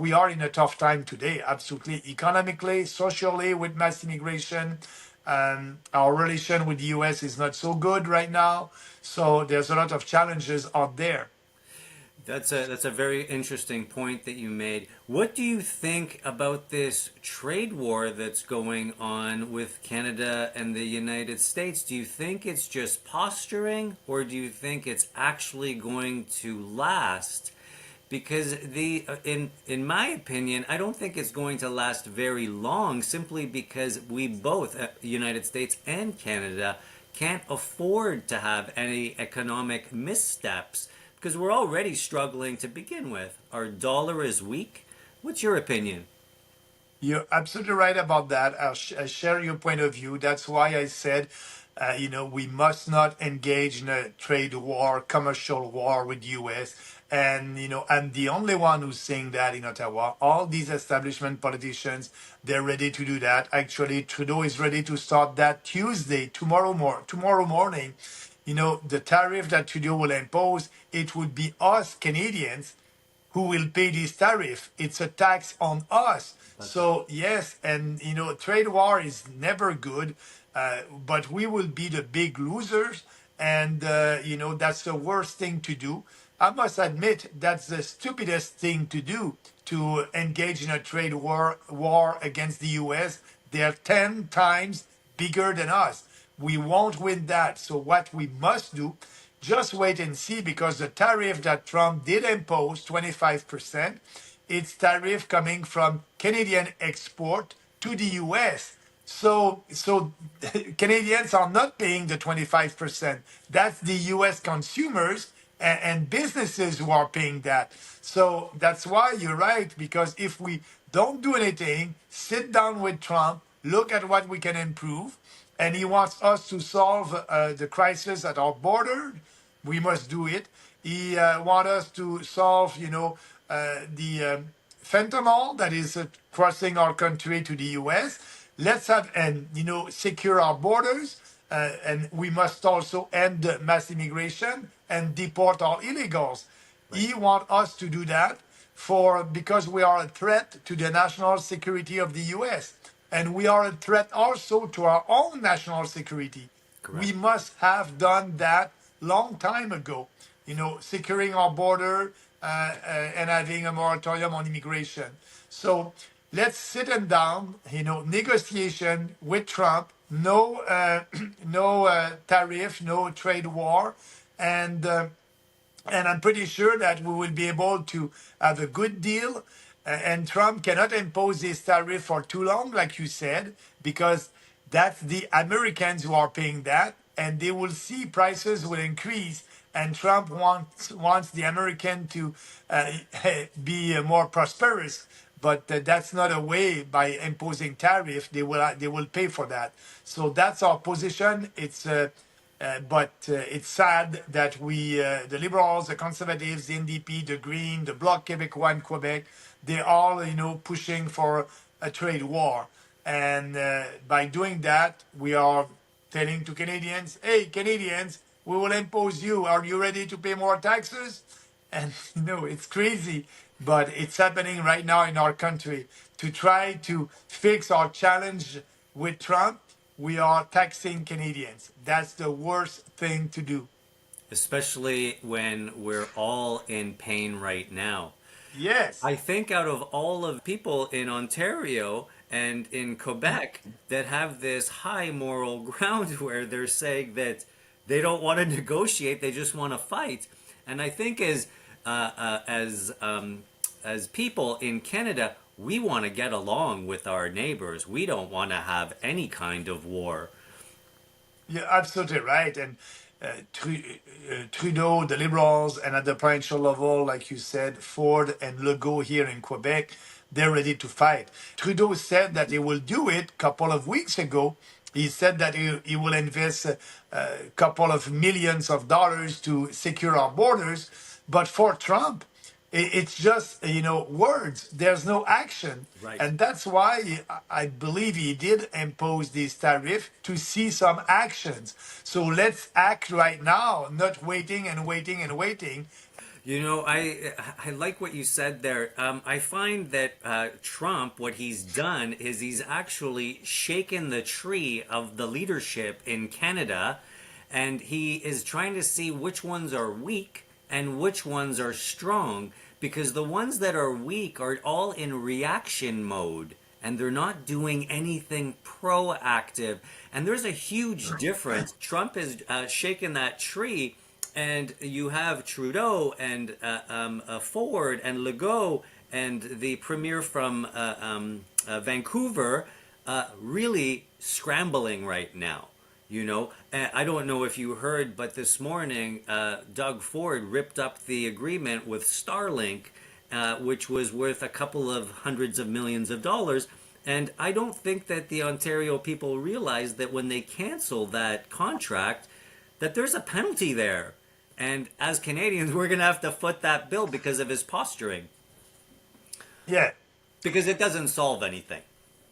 We are in a tough time today, absolutely, economically, socially, with mass immigration. Our relation with the US is not so good right now. So there's a lot of challenges out there. That's a very interesting point that you made. What do you think about this trade war that's going on with Canada and the United States? Do you think it's just posturing, or do you think it's actually going to last? Because in my opinion, I don't think it's going to last very long, simply because we both, United States and Canada, can't afford to have any economic missteps, because we're already struggling to begin with. Our dollar is weak. What's your opinion? You're absolutely right about that. I share your point of view. That's why I said, we must not engage in a trade war, commercial war with U.S. And, I'm the only one who's saying that in Ottawa. All these establishment politicians, they're ready to do that. Actually, Trudeau is ready to start that Tuesday, tomorrow morning. The tariff that Trudeau will impose, it would be us Canadians who will pay this tariff. It's a tax on us. So yes, and trade war is never good, but we will be the big losers, and that's the worst thing to do. I must admit that's the stupidest thing to do, to engage in a trade war against the U.S. They're 10 times bigger than us. We won't win that. So what we must do, just wait and see, because the tariff that Trump did impose, 25%, it's tariff coming from Canadian export to the US. So Canadians are not paying the 25%. That's the US consumers and businesses who are paying that. So that's why you're right, because if we don't do anything, sit down with Trump, look at what we can improve, and he wants us to solve the crisis at our border, we must do it. He wants us to solve, the fentanyl that is crossing our country to the U.S. Let's have and secure our borders, and we must also end mass immigration and deport all illegals. Right. He wants us to do that because we are a threat to the national security of the U.S. and we are a threat also to our own national security. Correct. We must have done that long time ago, securing our border and having a moratorium on immigration. So let's sit them down, negotiation with Trump, no tariff, no trade war, and I'm pretty sure that we will be able to have a good deal. And Trump cannot impose this tariff for too long, like you said, because that's the Americans who are paying that, and they will see prices will increase. And Trump wants the American to be more prosperous, but that's not a way by imposing tariff. They will pay for that. So that's our position. But it's sad that we, the Liberals, the Conservatives, the NDP, the Green, the Bloc Québécois in Quebec, they're all, pushing for a trade war. And by doing that, we are telling to Canadians, hey, Canadians, we will impose you. Are you ready to pay more taxes? And, it's crazy, but it's happening right now in our country. To try to fix our challenge with Trump, we are taxing Canadians. That's the worst thing to do. Especially when we're all in pain right now. Yes. I think out of all of people in Ontario and in Quebec that have this high moral ground where they're saying that they don't want to negotiate, they just want to fight. And I think as people in Canada, we want to get along with our neighbors. We don't want to have any kind of war. You're absolutely right. And Trudeau, the Liberals, and at the provincial level, like you said, Ford and Legault here in Quebec, they're ready to fight. Trudeau said that he will do it a couple of weeks ago. He said that he will invest a couple of millions of dollars to secure our borders. But for Trump, it's just, words. There's no action. Right. And that's why I believe he did impose this tariff, to see some actions. So let's act right now, not waiting and waiting and waiting. You know, I like what you said there. I find that Trump, what he's done is he's actually shaken the tree of the leadership in Canada, and he is trying to see which ones are weak and which ones are strong, because the ones that are weak are all in reaction mode and they're not doing anything proactive. And there's a huge difference. Trump has shaken that tree, and you have Trudeau and Ford and Legault and the premier from Vancouver really scrambling right now. You know, I don't know if you heard, but this morning, Doug Ford ripped up the agreement with Starlink, which was worth a couple of hundreds of millions of dollars. And I don't think that the Ontario people realize that when they cancel that contract, that there's a penalty there. And as Canadians, we're going to have to foot that bill because of his posturing. Yeah. Because it doesn't solve anything.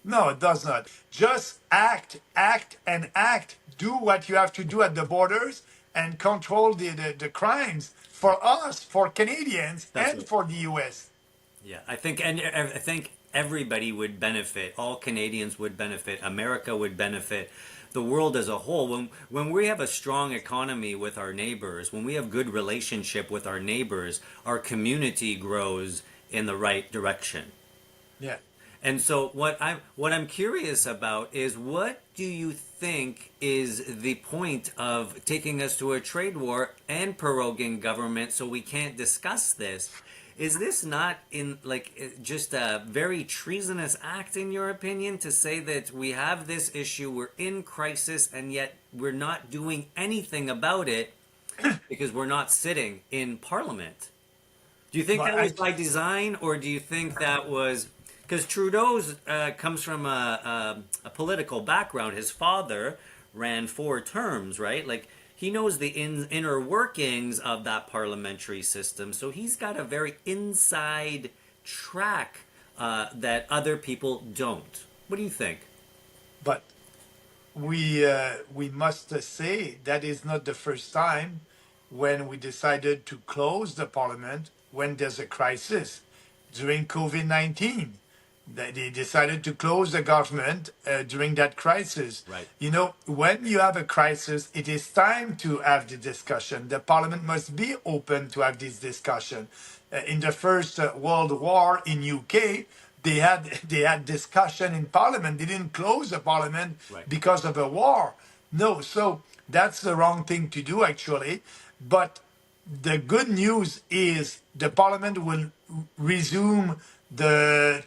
No, it does not. Just act, act, and act. Do what you have to do at the borders and control the crimes for us, for Canadians, That's and it. for the US. Yeah, I think everybody would benefit. All Canadians would benefit. America would benefit. The world as a whole. When we have a strong economy with our neighbors, when we have good relationship with our neighbors, our community grows in the right direction. Yeah. And so what I'm curious about is, what do you think is the point of taking us to a trade war and proroguing government so we can't discuss this? Is this not in just a very treasonous act in your opinion, to say that we have this issue, we're in crisis, and yet we're not doing anything about it because we're not sitting in Parliament? Do you think But that I, was by design, or do you think that was because Trudeau's comes from a political background? His father ran 4 terms, right? Like, he knows the inner workings of that parliamentary system, so he's got a very inside track that other people don't. What do you think? but we must say that is not the first time when we decided to close the parliament when there's a crisis. During COVID-19, they decided to close the government during that crisis. Right. You know, when you have a crisis, it is time to have the discussion. The parliament must be open to have this discussion. In the First World War in UK, they had discussion in parliament. They didn't close the parliament Right. because of a war. No, so that's the wrong thing to do actually. But the good news is the parliament will resume the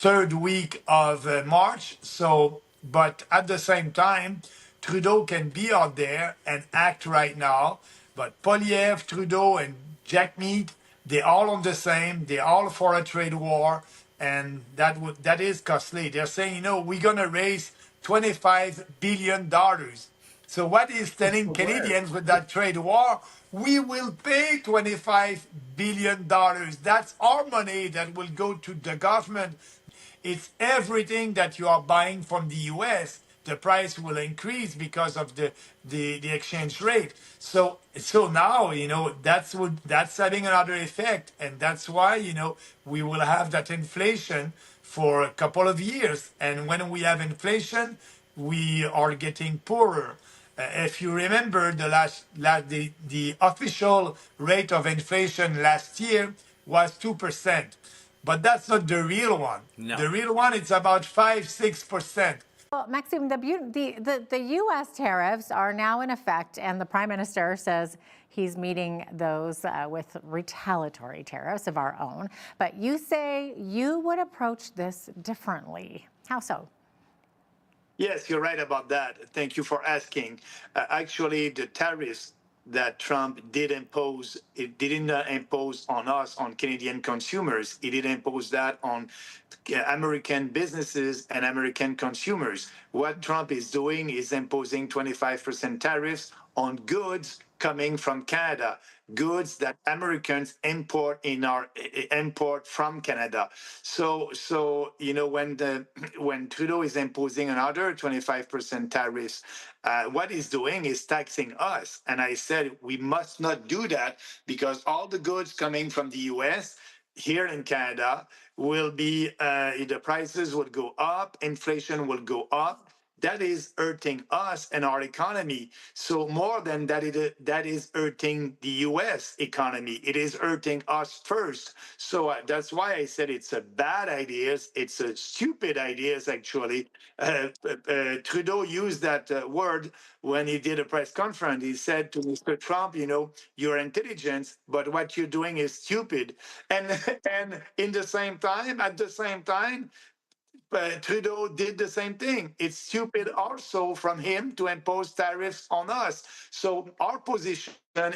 third week of March. So, but at the same time, Trudeau can be out there and act right now. But Poliev, Trudeau, and Jack Mead, they're all on the same. They're all for a trade war, and that is costly. They're saying, you know, we're gonna raise $25 billion. So what is telling Canadians with that trade war? We will pay $25 billion. That's our money that will go to the government. It's everything that you are buying from the US. The price will increase because of the exchange rate. So now, you know, that's having another effect, and that's why, you know, we will have that inflation for a couple of years. And when we have inflation, we are getting poorer. If you remember, the official rate of inflation last year was 2%, but that's not the real one. No. The real one is about 5-6%. Well, Maxime, the U.S. tariffs are now in effect, and the Prime Minister says he's meeting those with retaliatory tariffs of our own. But you say you would approach this differently. How so? Yes, you're right about that. Thank you for asking. Actually, the tariffs that Trump did impose, it didn't impose on us, on Canadian consumers. It did impose that on American businesses and American consumers. What Trump is doing is imposing 25% tariffs on goods coming from Canada. goods that Americans import import from Canada. So when Trudeau is imposing another 25% tariffs, what he's doing is taxing us. And I said we must not do that because all the goods coming from the U.S. here in Canada will be the prices will go up, inflation will go up. That is hurting us and our economy. So more than that, that is hurting the U.S. economy. It is hurting us first. So that's why I said it's a bad idea. It's a stupid idea, actually. Trudeau used that word when he did a press conference. He said to Mr. Trump, you're intelligent, but what you're doing is stupid. And and at the same time, Trudeau did the same thing. It's stupid also from him to impose tariffs on us. So our position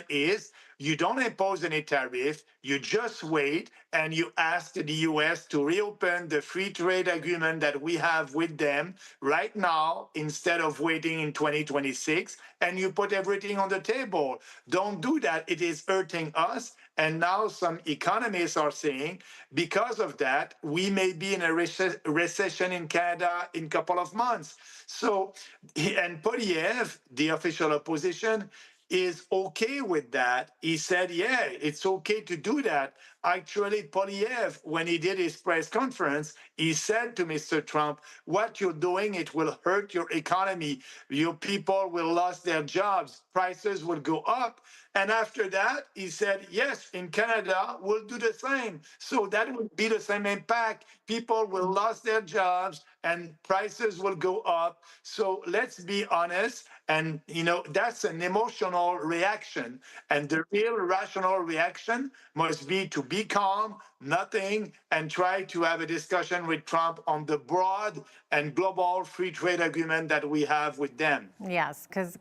is you don't impose any tariff, you just wait and you ask the US to reopen the free trade agreement that we have with them right now instead of waiting in 2026, and you put everything on the table. Don't do that. It is hurting us. And now some economists are saying because of that, we may be in a recession in Canada in a couple of months. So, and Polyev, the official opposition, is okay with that. He said, yeah, it's okay to do that. Actually, Polyev, when he did his press conference, he said to Mr. Trump, what you're doing, it will hurt your economy. Your people will lose their jobs. Prices will go up. And after that, he said, yes, in Canada, we'll do the same. So that would be the same impact. People will lose their jobs and prices will go up. So let's be honest. And, that's an emotional reaction. And the real rational reaction must be to be calm, nothing, and try to have a discussion with Trump on the broad and global free trade agreement that we have with them. Yes, because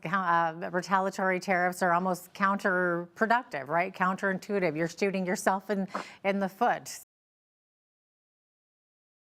retaliatory tariffs are almost counterproductive, right? Counterintuitive. You're shooting yourself in the foot.